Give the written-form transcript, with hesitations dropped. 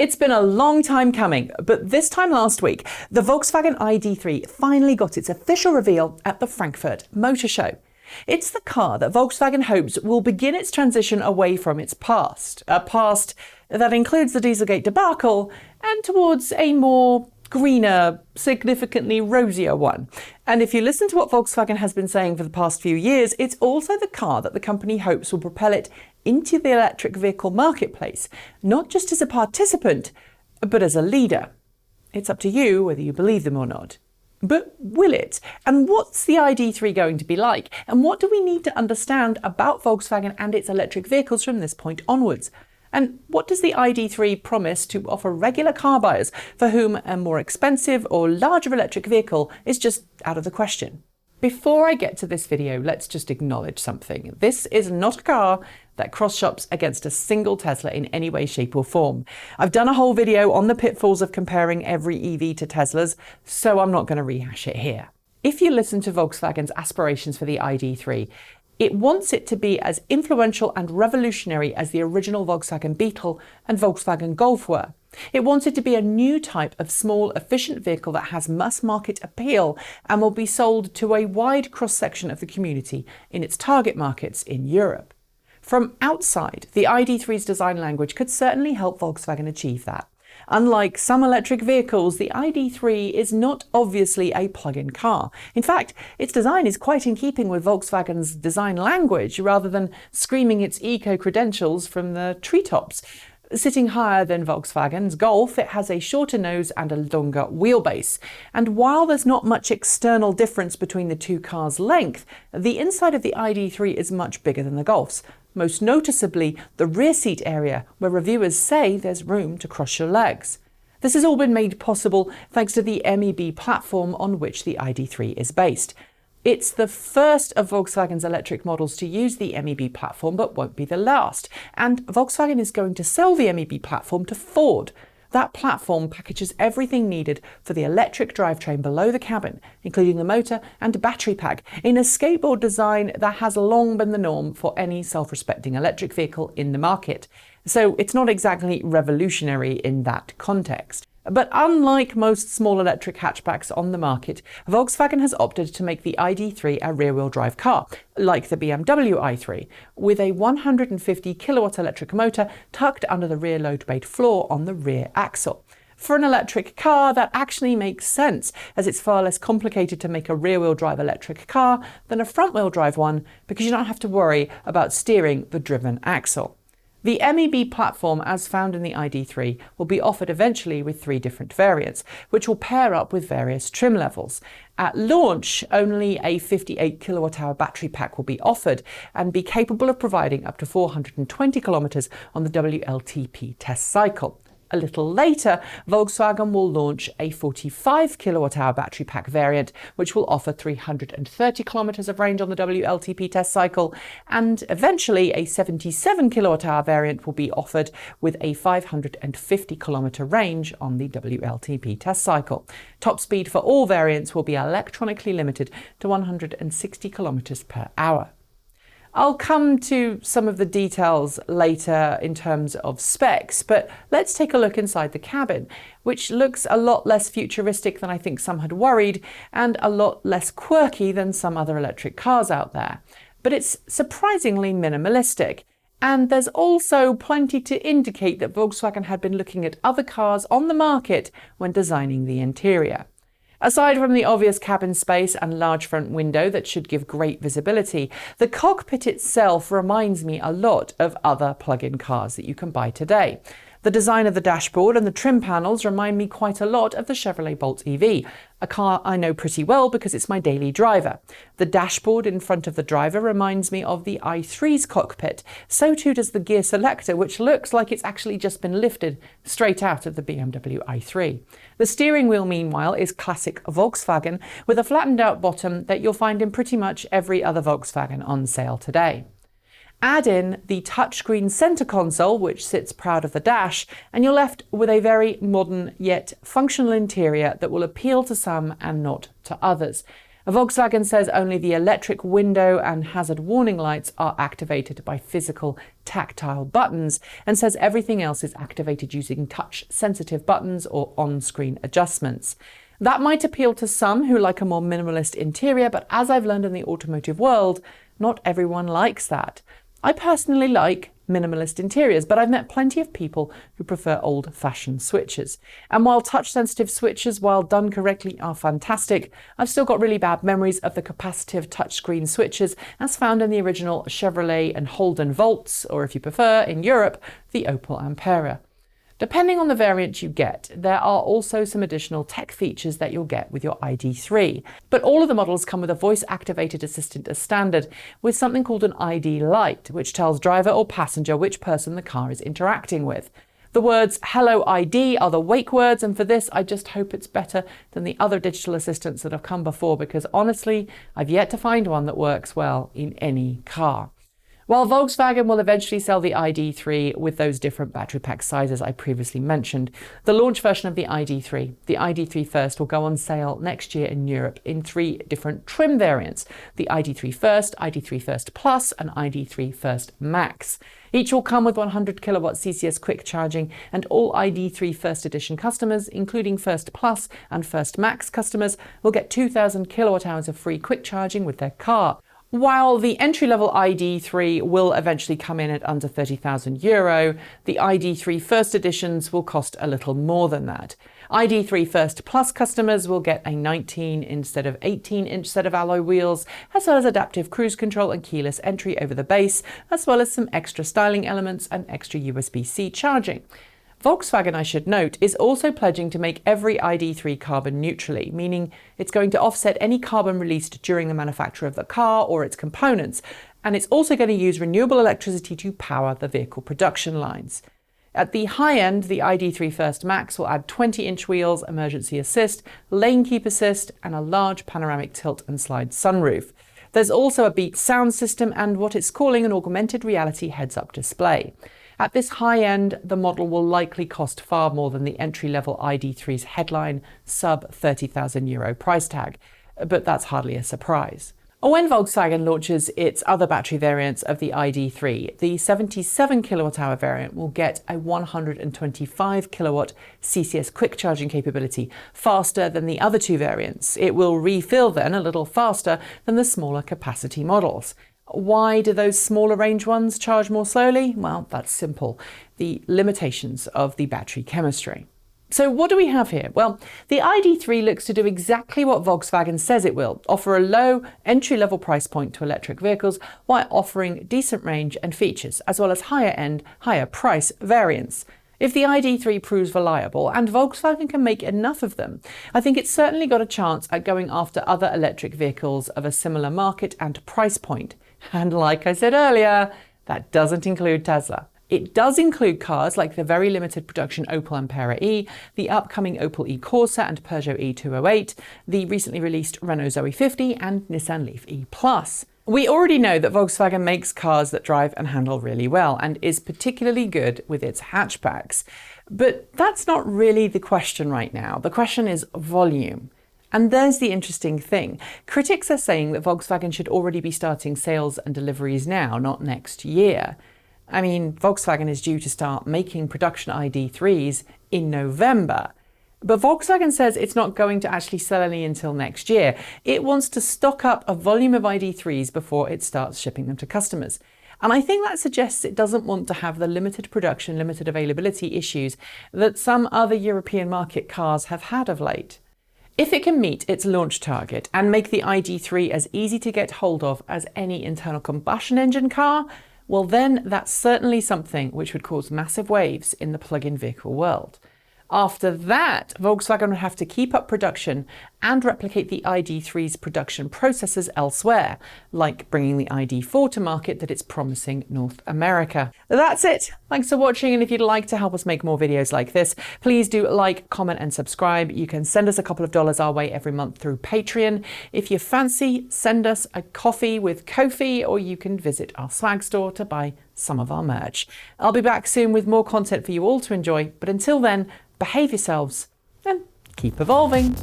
It's been a long time coming, but this time last week, the Volkswagen ID3 finally got its official reveal at the Frankfurt Motor Show. It's the car that Volkswagen hopes will begin its transition away from its past, a past that includes the Dieselgate debacle, and towards a more greener, significantly rosier one. And if you listen to what Volkswagen has been saying for the past few years, it's also the car that the company hopes will propel it into the electric vehicle marketplace, not just as a participant, but as a leader. It's up to you whether you believe them or not. But will it? And what's the ID3 going to be like? And what do we need to understand about Volkswagen and its electric vehicles from this point onwards? And what does the ID3 promise to offer regular car buyers for whom a more expensive or larger electric vehicle is just out of the question? Before I get to this video, let's just acknowledge something. This is not a car that cross-shops against a single Tesla in any way, shape or form. I've done a whole video on the pitfalls of comparing every EV to Teslas, so I'm not going to rehash it here. If you listen to Volkswagen's aspirations for the ID3, it wants it to be as influential and revolutionary as the original Volkswagen Beetle and Volkswagen Golf were. It wants it to be a new type of small, efficient vehicle that has mass market appeal and will be sold to a wide cross-section of the community in its target markets in Europe. From outside, the ID3's design language could certainly help Volkswagen achieve that. Unlike some electric vehicles, the ID3 is not obviously a plug-in car. In fact, its design is quite in keeping with Volkswagen's design language, rather than screaming its eco-credentials from the treetops. Sitting higher than Volkswagen's Golf, it has a shorter nose and a longer wheelbase. And while there's not much external difference between the two cars' length, the inside of the ID3 is much bigger than the Golf's. Most noticeably, the rear seat area, where reviewers say there's room to cross your legs. This has all been made possible thanks to the MEB platform on which the ID3 is based. It's the first of Volkswagen's electric models to use the MEB platform, but won't be the last. And Volkswagen is going to sell the MEB platform to Ford. That platform packages everything needed for the electric drivetrain below the cabin, including the motor and battery pack, in a skateboard design that has long been the norm for any self-respecting electric vehicle in the market. So it's not exactly revolutionary in that context. But unlike most small electric hatchbacks on the market, Volkswagen has opted to make the ID3 a rear-wheel drive car, like the BMW i3, with a 150 kilowatt electric motor tucked under the rear load bay floor on the rear axle. For an electric car, that actually makes sense, as it's far less complicated to make a rear-wheel drive electric car than a front-wheel drive one, because you don't have to worry about steering the driven axle. The MEB platform, as found in the ID3, will be offered eventually with 3 different variants, which will pair up with various trim levels. At launch, only a 58 kilowatt-hour battery pack will be offered and be capable of providing up to 420 kilometers on the WLTP test cycle. A little later, Volkswagen will launch a 45 kilowatt-hour battery pack variant, which will offer 330 kilometers of range on the WLTP test cycle, and eventually a 77 kilowatt-hour variant will be offered with a 550 kilometer range on the WLTP test cycle. Top speed for all variants will be electronically limited to 160 kilometers per hour. I'll come to some of the details later in terms of specs, but let's take a look inside the cabin, which looks a lot less futuristic than I think some had worried, and a lot less quirky than some other electric cars out there. But it's surprisingly minimalistic. And there's also plenty to indicate that Volkswagen had been looking at other cars on the market when designing the interior. Aside from the obvious cabin space and large front window that should give great visibility, the cockpit itself reminds me a lot of other plug-in cars that you can buy today. The design of the dashboard and the trim panels remind me quite a lot of the Chevrolet Bolt EV, a car I know pretty well because it's my daily driver. The dashboard in front of the driver reminds me of the i3's cockpit. So too does the gear selector, which looks like it's actually just been lifted straight out of the BMW i3. The steering wheel, meanwhile, is classic Volkswagen, with a flattened out bottom that you'll find in pretty much every other Volkswagen on sale today. Add in the touchscreen center console, which sits proud of the dash, and you're left with a very modern yet functional interior that will appeal to some and not to others. Volkswagen says only the electric window and hazard warning lights are activated by physical tactile buttons, and says everything else is activated using touch-sensitive buttons or on-screen adjustments. That might appeal to some who like a more minimalist interior, but as I've learned in the automotive world, not everyone likes that. I personally like minimalist interiors, but I've met plenty of people who prefer old-fashioned switches. And while touch-sensitive switches, while done correctly, are fantastic, I've still got really bad memories of the capacitive touchscreen switches as found in the original Chevrolet and Holden Volts, or if you prefer, in Europe, the Opel Ampera. Depending on the variant you get, there are also some additional tech features that you'll get with your ID3. But all of the models come with a voice-activated assistant as standard, with something called an ID light, which tells driver or passenger which person the car is interacting with. The words "Hello ID" are the wake words, and for this I just hope it's better than the other digital assistants that have come before, because honestly, I've yet to find one that works well in any car. While Volkswagen will eventually sell the ID3 with those different battery pack sizes I previously mentioned, the launch version of the ID3 First, will go on sale next year in Europe in 3 different trim variants: the ID3 First, ID3 First Plus, and ID3 First Max. Each will come with 100 kilowatt CCS quick charging, and all ID3 First Edition customers, including First Plus and First Max customers, will get 2,000 kilowatt hours of free quick charging with their car. While the entry-level ID3 will eventually come in at under €30,000, the ID3 First Editions will cost a little more than that. ID3 First Plus customers will get a 19 instead of 18-inch set of alloy wheels, as well as adaptive cruise control and keyless entry over the base, as well as some extra styling elements and extra USB-C charging. Volkswagen, I should note, is also pledging to make every ID3 carbon neutrally, meaning it's going to offset any carbon released during the manufacture of the car or its components, and it's also going to use renewable electricity to power the vehicle production lines. At the high end, the ID3 First Max will add 20-inch wheels, emergency assist, lane keep assist, and a large panoramic tilt and slide sunroof. There's also a Beat sound system and what it's calling an augmented reality heads-up display. At this high end, the model will likely cost far more than the entry-level ID3's headline sub €30,000 price tag, but that's hardly a surprise. When Volkswagen launches its other battery variants of the ID3, the 77 kWh variant will get a 125 kilowatt CCS quick charging capability, faster than the other 2 variants. It will refill then a little faster than the smaller capacity models. Why do those smaller range ones charge more slowly? Well, that's simple: the limitations of the battery chemistry. So what do we have here? Well, the ID3 looks to do exactly what Volkswagen says it will: offer a low entry-level price point to electric vehicles while offering decent range and features, as well as higher-end, higher-price variants. If the ID3 proves reliable, and Volkswagen can make enough of them, I think it's certainly got a chance at going after other electric vehicles of a similar market and price point. And like I said earlier, that doesn't include Tesla. It does include cars like the very limited production Opel Ampera E, the upcoming Opel e-Corsa and Peugeot e-208, the recently released Renault Zoe 50 and Nissan Leaf E+. We already know that Volkswagen makes cars that drive and handle really well and is particularly good with its hatchbacks. But that's not really the question right now. The question is volume. And there's the interesting thing. Critics are saying that Volkswagen should already be starting sales and deliveries now, not next year. I mean, Volkswagen is due to start making production ID3s in November. But Volkswagen says it's not going to actually sell any until next year. It wants to stock up a volume of ID3s before it starts shipping them to customers. And I think that suggests it doesn't want to have the limited production, limited availability issues that some other European market cars have had of late. If it can meet its launch target and make the ID3 as easy to get hold of as any internal combustion engine car, well then that's certainly something which would cause massive waves in the plug-in vehicle world. After that, Volkswagen would have to keep up production and replicate the ID3's production processes elsewhere, like bringing the ID4 to market that it's promising North America. That's it. Thanks for watching, and if you'd like to help us make more videos like this, please do like, comment and subscribe. You can send us a couple of dollars our way every month through Patreon. If you fancy, send us a coffee with Ko-fi, or you can visit our swag store to buy some of our merch. I'll be back soon with more content for you all to enjoy, but until then, behave yourselves and keep evolving.